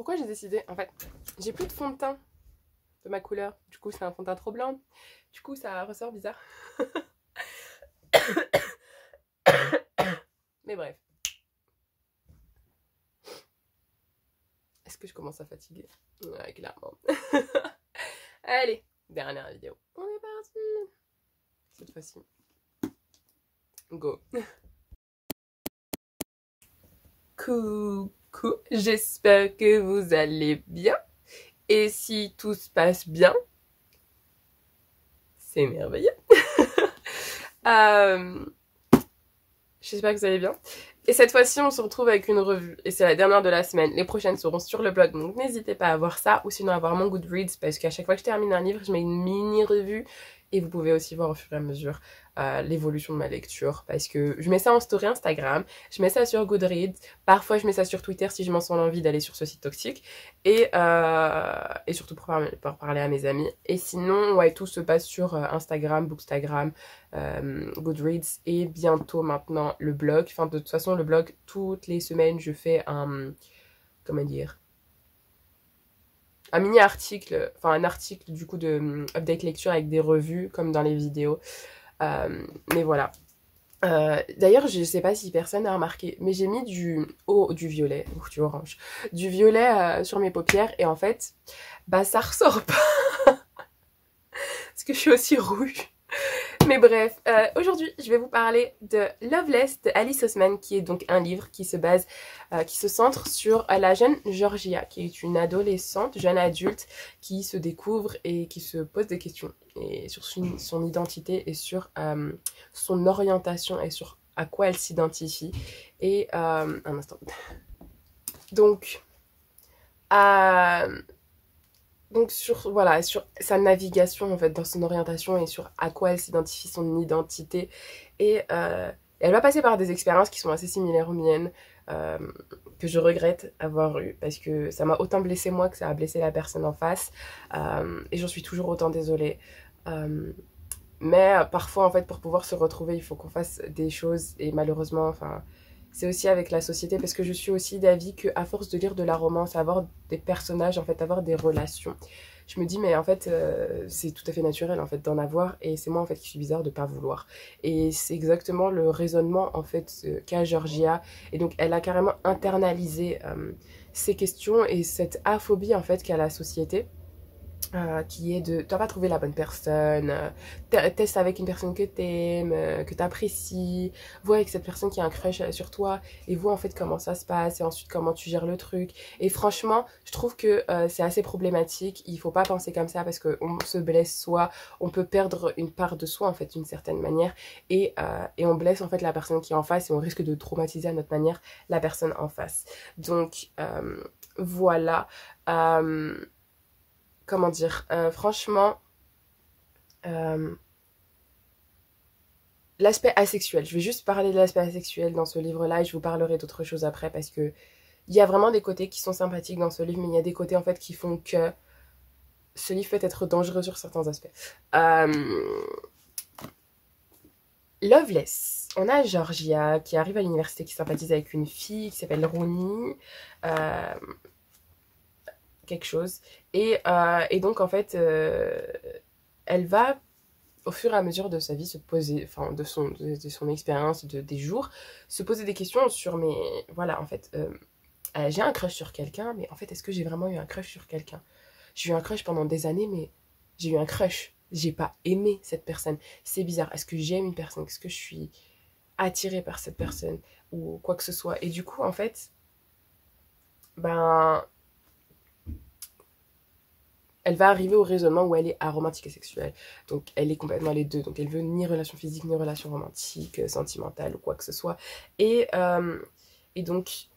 pourquoi j'ai décidé, en fait, j'ai plus de fond de teint de ma couleur. Du coup, c'est un fond de teint trop blanc. Du coup, ça ressort bizarre. Mais bref. Est-ce que je commence à fatiguer? Ouais, clairement. Allez, dernière vidéo. On est parti. Cette fois-ci. Go. Coucou, j'espère que vous allez bien. Et si tout se passe bien, c'est merveilleux. J'espère que vous allez bien. Et cette fois-ci, on se retrouve avec une revue. Et c'est la dernière de la semaine. Les prochaines seront sur le blog, donc n'hésitez pas à voir ça. Ou sinon à voir mon Goodreads, parce qu'à chaque fois que je termine un livre, je mets une mini-revue. Et vous pouvez aussi voir au fur et à mesure l'évolution de ma lecture. Parce que je mets ça en story Instagram, je mets ça sur Goodreads. Parfois, je mets ça sur Twitter si je m'en sens l'envie d'aller sur ce site toxique. Et surtout pour parler à mes amis. Et sinon, ouais, tout se passe sur Instagram, Bookstagram, Goodreads et bientôt maintenant le blog. Enfin, de toute façon, le blog, toutes les semaines, je fais comment dire, un mini article, enfin un article du coup de update lecture avec des revues comme dans les vidéos. Mais voilà. D'ailleurs, je sais pas si personne a remarqué, mais j'ai mis du violet, ou du orange, du violet sur mes paupières et en fait, bah ça ressort pas. Parce que je suis aussi rouge. Mais bref, aujourd'hui, je vais vous parler de Loveless de Alice Oseman, qui est donc un livre qui se centre sur la jeune Georgia, qui est une adolescente, jeune adulte, qui se découvre et qui se pose des questions et sur son identité et sur son orientation et sur à quoi elle s'identifie. Et un instant. Donc, voilà, sur sa navigation en fait dans son orientation et sur à quoi elle s'identifie, son identité. Et elle va passer par des expériences qui sont assez similaires aux miennes, que je regrette avoir eues parce que ça m'a autant blessé moi que ça a blessé la personne en face, et j'en suis toujours autant désolée. Mais parfois en fait pour pouvoir se retrouver il faut qu'on fasse des choses et malheureusement enfin c'est aussi avec la société parce que je suis aussi d'avis qu'à force de lire de la romance, avoir des personnages, en fait, avoir des relations, je me dis mais en fait c'est tout à fait naturel en fait d'en avoir et c'est moi en fait qui suis bizarre de pas vouloir. Et c'est exactement le raisonnement en fait qu'a Georgia et donc elle a carrément internalisé ces questions et cette aphobie en fait qu'a la société. Qui est de, tu vas pas trouver la bonne personne, teste avec une personne que t'aimes, que t'apprécies, vois avec cette personne qui a un crush sur toi, et vois en fait comment ça se passe, et ensuite comment tu gères le truc. Et franchement, je trouve que c'est assez problématique, il faut pas penser comme ça, parce qu'on se blesse soi, on peut perdre une part de soi en fait d'une certaine manière, et on blesse en fait la personne qui est en face, et on risque de traumatiser à notre manière la personne en face. Donc, voilà. Comment dire, franchement, euh, l'aspect asexuel. Je vais juste parler de l'aspect asexuel dans ce livre-là et je vous parlerai d'autres choses après parce que il y a vraiment des côtés qui sont sympathiques dans ce livre, mais il y a des côtés en fait qui font que ce livre peut être dangereux sur certains aspects. Loveless. On a Georgia qui arrive à l'université, qui sympathise avec une fille qui s'appelle Rooney. Euh, quelque chose. Et donc, en fait, elle va au fur et à mesure de sa vie se poser, enfin de son expérience, des jours, se poser des questions sur, mais voilà, en fait, j'ai un crush sur quelqu'un, mais en fait, est-ce que j'ai vraiment eu un crush sur quelqu'un? J'ai eu un crush pendant des années, mais j'ai eu un crush. J'ai pas aimé cette personne. C'est bizarre. Est-ce que j'aime une personne? Est-ce que je suis attirée par cette personne? Ou quoi que ce soit. Et du coup, en fait, ben, elle va arriver au raisonnement où elle est aromantique et sexuelle. Donc elle est complètement les deux. Donc elle veut ni relation physique, ni relation romantique, sentimentale ou quoi que ce soit. Et, euh, et donc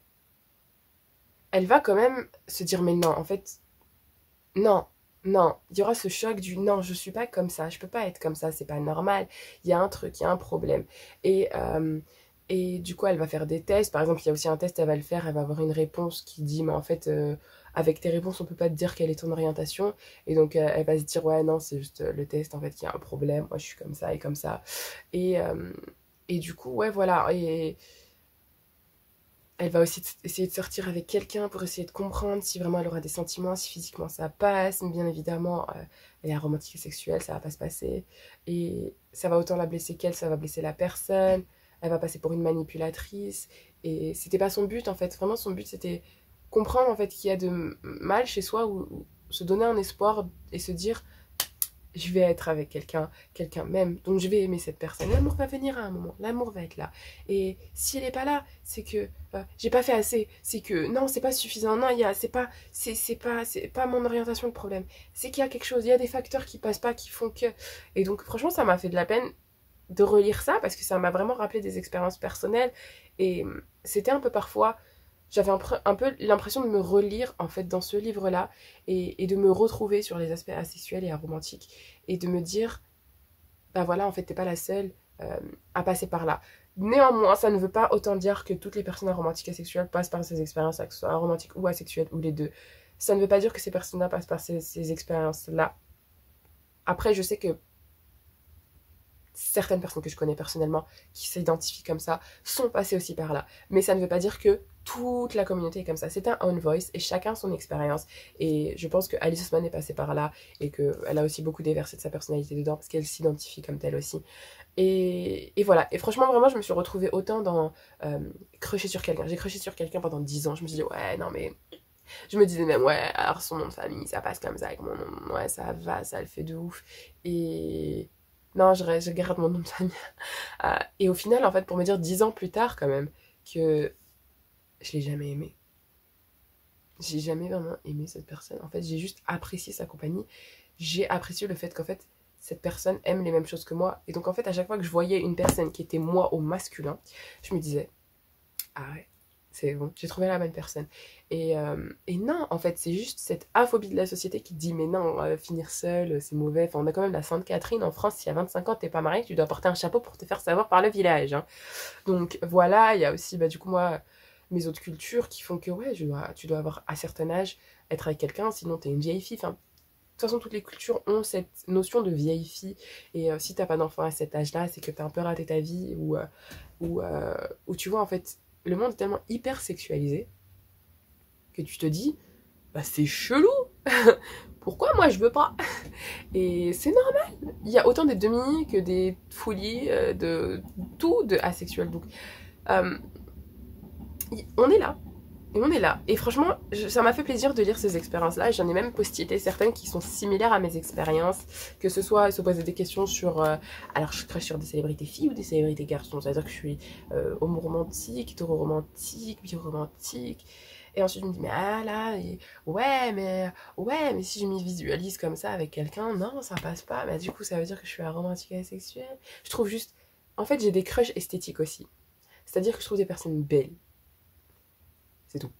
elle va quand même se dire mais non, en fait, non, non. Il y aura ce choc du non, je suis pas comme ça, je peux pas être comme ça, c'est pas normal. Il y a un truc, il y a un problème. Et, euh, et du coup, elle va faire des tests. Par exemple, il y a aussi un test, elle va le faire, elle va avoir une réponse qui dit, mais en fait, avec tes réponses, on peut pas te dire quelle est ton orientation. Et donc, elle va se dire, ouais, non, c'est juste le test, en fait, qui a un problème. Moi, je suis comme ça et comme ça. Et, euh, et du coup, ouais, voilà. Et Elle va aussi essayer de sortir avec quelqu'un pour essayer de comprendre si vraiment elle aura des sentiments, si physiquement ça passe. Mais bien évidemment, elle est romantique et sexuelle, ça va pas se passer. Et ça va autant la blesser qu'elle, ça va blesser la personne. Elle va passer pour une manipulatrice. Et c'était pas son but en fait. Vraiment, son but c'était comprendre en fait qu'il y a de mal chez soi ou se donner un espoir et se dire je vais être avec quelqu'un même, donc je vais aimer cette personne. L'amour va venir à un moment, l'amour va être là. Et s'il n'est pas là, c'est que j'ai pas fait assez, c'est que non, c'est pas suffisant, non, c'est pas mon orientation le problème. C'est qu'il y a quelque chose, il y a des facteurs qui passent pas, qui font que. Et donc franchement, ça m'a fait de la peine de relire ça parce que ça m'a vraiment rappelé des expériences personnelles et c'était un peu parfois j'avais un peu l'impression de me relire en fait dans ce livre-là et de me retrouver sur les aspects asexuels et aromantiques et de me dire bah voilà en fait t'es pas la seule à passer par là. Néanmoins ça ne veut pas autant dire que toutes les personnes aromantiques et asexuelles passent par ces expériences aromantiques ou asexuelles ou les deux. Ça ne veut pas dire que ces personnes-là passent par ces expériences-là. Après je sais que certaines personnes que je connais personnellement qui s'identifient comme ça sont passées aussi par là. Mais ça ne veut pas dire que toute la communauté est comme ça. C'est un own voice et chacun son expérience. Et je pense que Alice Oseman est passée par là et qu'elle a aussi beaucoup déversé de sa personnalité dedans parce qu'elle s'identifie comme telle aussi. Et voilà. Et franchement, vraiment, je me suis retrouvée autant dans crusher sur quelqu'un. J'ai crushé sur quelqu'un pendant 10 ans. Je me suis dit, ouais, non mais... Je me disais même, ouais, alors son nom de famille, ça passe comme ça avec mon nom. Ouais, ça va, ça le fait de ouf. Et... Non, je garde mon nom de famille. Et au final, en fait, pour me dire 10 ans plus tard, quand même, que je l'ai jamais aimé. J'ai jamais vraiment aimé cette personne. En fait, j'ai juste apprécié sa compagnie. J'ai apprécié le fait qu'en fait, cette personne aime les mêmes choses que moi. Et donc, en fait, à chaque fois que je voyais une personne qui était moi au masculin, je me disais, ah ouais, c'est bon, j'ai trouvé la bonne personne. Et non, en fait, c'est juste cette aphobie de la société qui dit, mais non, finir seul, c'est mauvais. Enfin, on a quand même la Sainte Catherine en France, si à 25 ans, t'es pas marié, tu dois porter un chapeau pour te faire savoir par le village. Hein. Donc voilà, il y a aussi, bah, du coup, moi, mes autres cultures qui font que, ouais, tu dois avoir à certain âge être avec quelqu'un, sinon t'es une vieille fille. Enfin, de toute façon, toutes les cultures ont cette notion de vieille fille. Et si t'as pas d'enfant à cet âge-là, c'est que t'as un peu raté ta vie ou tu vois, en fait, le monde est tellement hyper sexualisé que tu te dis, bah c'est chelou. Pourquoi moi je veux pas? Et c'est normal. Il y a autant des demi que des fouillis, de tout de asexuel. Donc, on est là. Et on est là. Et franchement, ça m'a fait plaisir de lire ces expériences-là. J'en ai même postité certaines qui sont similaires à mes expériences. Que ce soit se poser des questions sur... alors, je crache sur des célébrités filles ou des célébrités garçons. C'est-à-dire que je suis homo-romantique, hétéro-romantique, bi-romantique. Et ensuite, je me dis, mais ah là, ouais, mais si je m'y visualise comme ça avec quelqu'un, non, ça passe pas. Mais du coup, ça veut dire que je suis aromantique et asexuelle. Je trouve juste... En fait, j'ai des crushs esthétiques aussi. C'est-à-dire que je trouve des personnes belles. C'est tout.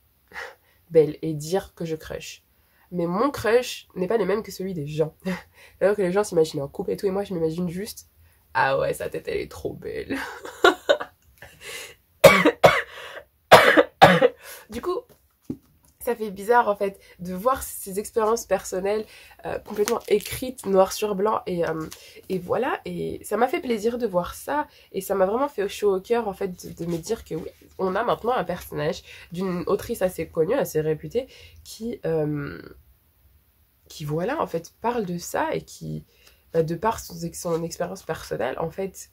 Belle et dire que je crush. Mais mon crush n'est pas le même que celui des gens. Alors que les gens s'imaginent en couple et tout, et moi je m'imagine juste ah ouais, sa tête elle est trop belle. Du coup, ça fait bizarre en fait de voir ces expériences personnelles complètement écrites noir sur blanc et voilà, et ça m'a fait plaisir de voir ça et ça m'a vraiment fait chaud au cœur en fait de me dire que oui, on a maintenant un personnage d'une autrice assez connue, assez réputée qui voilà en fait parle de ça et qui de par son expérience personnelle en fait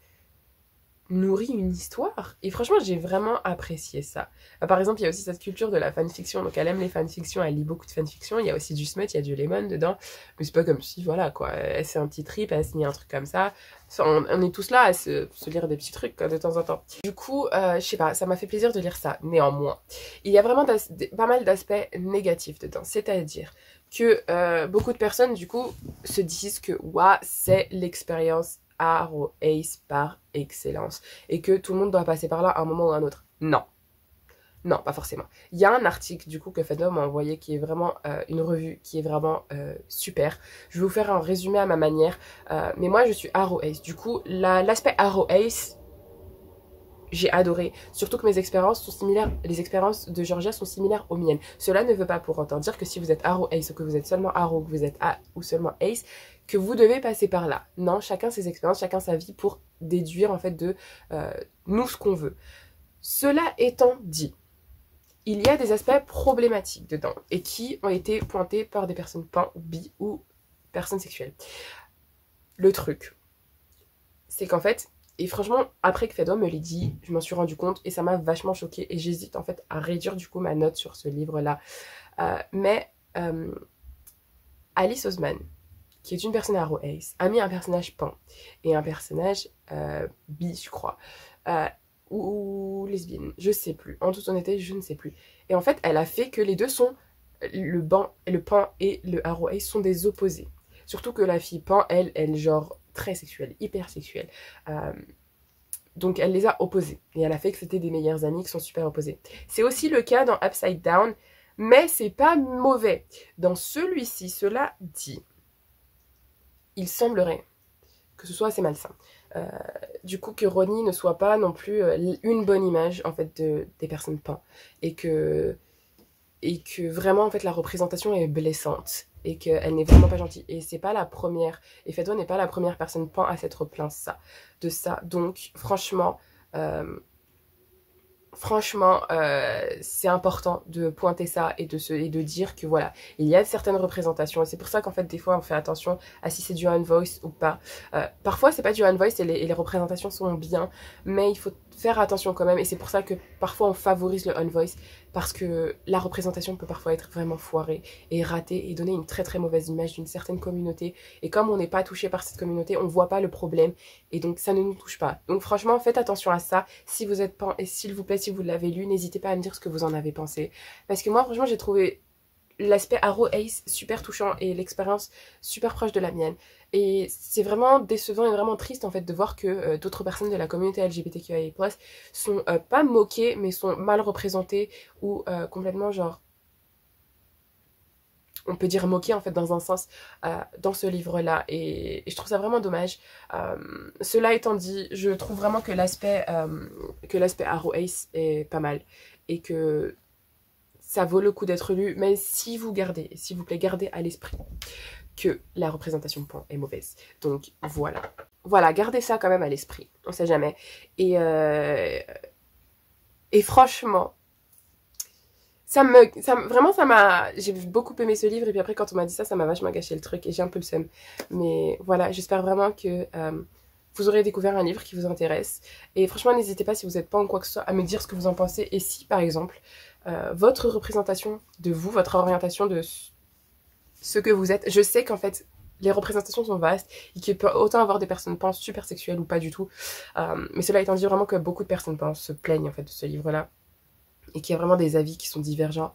nourrit une histoire. Et franchement, j'ai vraiment apprécié ça. Par exemple, il y a aussi cette culture de la fanfiction. Donc, elle aime les fanfictions, elle lit beaucoup de fanfiction. Il y a aussi du smut, il y a du lemon dedans. Mais c'est pas comme si, voilà, quoi. Elle c'est un petit trip, elle signe un truc comme ça. On est tous là à se lire des petits trucs, quoi, de temps en temps. Du coup, je sais pas, ça m'a fait plaisir de lire ça. Néanmoins, il y a vraiment pas mal d'aspects négatifs dedans. C'est-à-dire que beaucoup de personnes, du coup, se disent que, ouah, c'est l'expérience Aro Ace par excellence et que tout le monde doit passer par là à un moment ou à un autre. Non. Non, pas forcément. Il y a un article du coup que Fandom m'a envoyé qui est vraiment une revue qui est vraiment super. Je vais vous faire un résumé à ma manière. Mais moi je suis Aro Ace. Du coup, l'aspect Aro Ace, j'ai adoré. Surtout que mes expériences sont similaires, les expériences de Georgia sont similaires aux miennes. Cela ne veut pas pour autant dire que si vous êtes Aro Ace ou que vous êtes seulement Aro, que vous êtes A ou seulement Ace, que vous devez passer par là. Non, chacun ses expériences, chacun sa vie pour déduire en fait de nous ce qu'on veut. Cela étant dit, il y a des aspects problématiques dedans et qui ont été pointés par des personnes pan ou bi ou personnes sexuelles. Le truc, c'est qu'en fait, et franchement, après que Fedwa me l'ait dit, je m'en suis rendu compte et ça m'a vachement choquée et j'hésite en fait à réduire du coup ma note sur ce livre-là. Mais Alice Oseman, qui est une personne Aro Ace, a mis un personnage pan et un personnage bi, je crois. Ou lesbienne, je sais plus. En toute honnêteté, je ne sais plus. Et en fait, elle a fait que les deux sont, le pan et le Aro Ace sont des opposés. Surtout que la fille pan, elle genre très sexuelle, hyper sexuelle. Donc elle les a opposés. Et elle a fait que c'était des meilleures amies qui sont super opposées. C'est aussi le cas dans Upside Down, mais c'est pas mauvais. Dans celui-ci, cela dit, il semblerait que ce soit assez malsain. Du coup, que Ronnie ne soit pas non plus une bonne image en fait des personnes pan. Et que vraiment en fait la représentation est blessante. Et qu'elle n'est vraiment pas gentille. Et c'est pas la première. Et Fedwa n'est pas la première personne pan à s'être plaint de ça. Donc franchement, c'est important de pointer ça et de dire que voilà, il y a certaines représentations et c'est pour ça qu'en fait des fois on fait attention à si c'est du on voice ou pas. Parfois c'est pas du on voice et les représentations sont bien, mais il faut faire attention quand même et c'est pour ça que parfois on favorise le on voice parce que la représentation peut parfois être vraiment foirée et ratée et donner une très très mauvaise image d'une certaine communauté et comme on n'est pas touché par cette communauté, on voit pas le problème et donc ça ne nous touche pas. Donc franchement faites attention à ça si vous êtes pan et s'il vous plaît si vous l'avez lu, n'hésitez pas à me dire ce que vous en avez pensé. Parce que moi, franchement, j'ai trouvé l'aspect Aro Ace super touchant et l'expérience super proche de la mienne. Et c'est vraiment décevant et vraiment triste en fait de voir que d'autres personnes de la communauté LGBTQIA+ sont pas moquées, mais sont mal représentées ou complètement genre... on peut dire moqué en fait dans un sens dans ce livre-là et je trouve ça vraiment dommage. Cela étant dit, je trouve vraiment que l'aspect Aro Ace est pas mal et que ça vaut le coup d'être lu, mais si vous gardez, s'il vous plaît, gardez à l'esprit que la représentation pan est mauvaise. Donc voilà. Voilà, gardez ça quand même à l'esprit, on sait jamais. Et franchement, vraiment, j'ai beaucoup aimé ce livre et puis après quand on m'a dit ça m'a vachement gâché le truc et j'ai un peu le seum. Mais voilà, j'espère vraiment que vous aurez découvert un livre qui vous intéresse. Et franchement, n'hésitez pas si vous n'êtes pas en quoi que ce soit à me dire ce que vous en pensez et si par exemple, votre représentation de vous, votre orientation de ce que vous êtes, je sais qu'en fait, les représentations sont vastes et qu'il peut autant avoir des personnes pensent super sexuelles ou pas du tout. Mais cela étant dit vraiment que beaucoup de personnes pensent, se plaignent en fait de ce livre-là. Et qu'il y a vraiment des avis qui sont divergents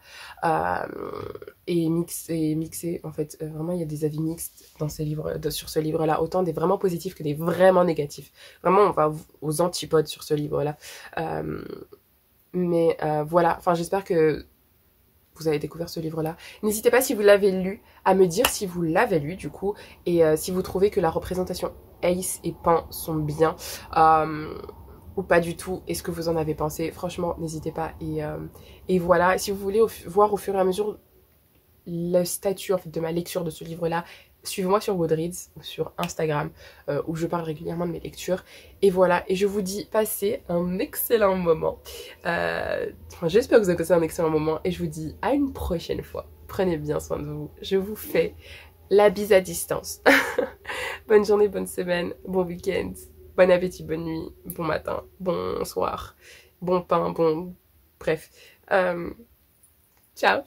et mixés en fait. Vraiment, il y a des avis mixtes dans ces livres, sur ce livre-là, autant des vraiment positifs que des vraiment négatifs. Vraiment, on va aux antipodes sur ce livre-là. Mais voilà, enfin, j'espère que vous avez découvert ce livre-là. N'hésitez pas, si vous l'avez lu, à me dire si vous l'avez lu, du coup, et si vous trouvez que la représentation Ace et Pan sont bien. Ou pas du tout, et ce que vous en avez pensé. Franchement, n'hésitez pas. Et voilà, si vous voulez voir au fur et à mesure le statut en fait, de ma lecture de ce livre-là, suivez-moi sur Goodreads ou sur Instagram, où je parle régulièrement de mes lectures. Et voilà, et je vous dis, passez un excellent moment. J'espère que vous avez passé un excellent moment, et je vous dis à une prochaine fois. Prenez bien soin de vous. Je vous fais la bise à distance. Bonne journée, bonne semaine, bon week-end. Bon appétit, bonne nuit, bon matin, bon soir, bon pain, bon... Bref. Ciao.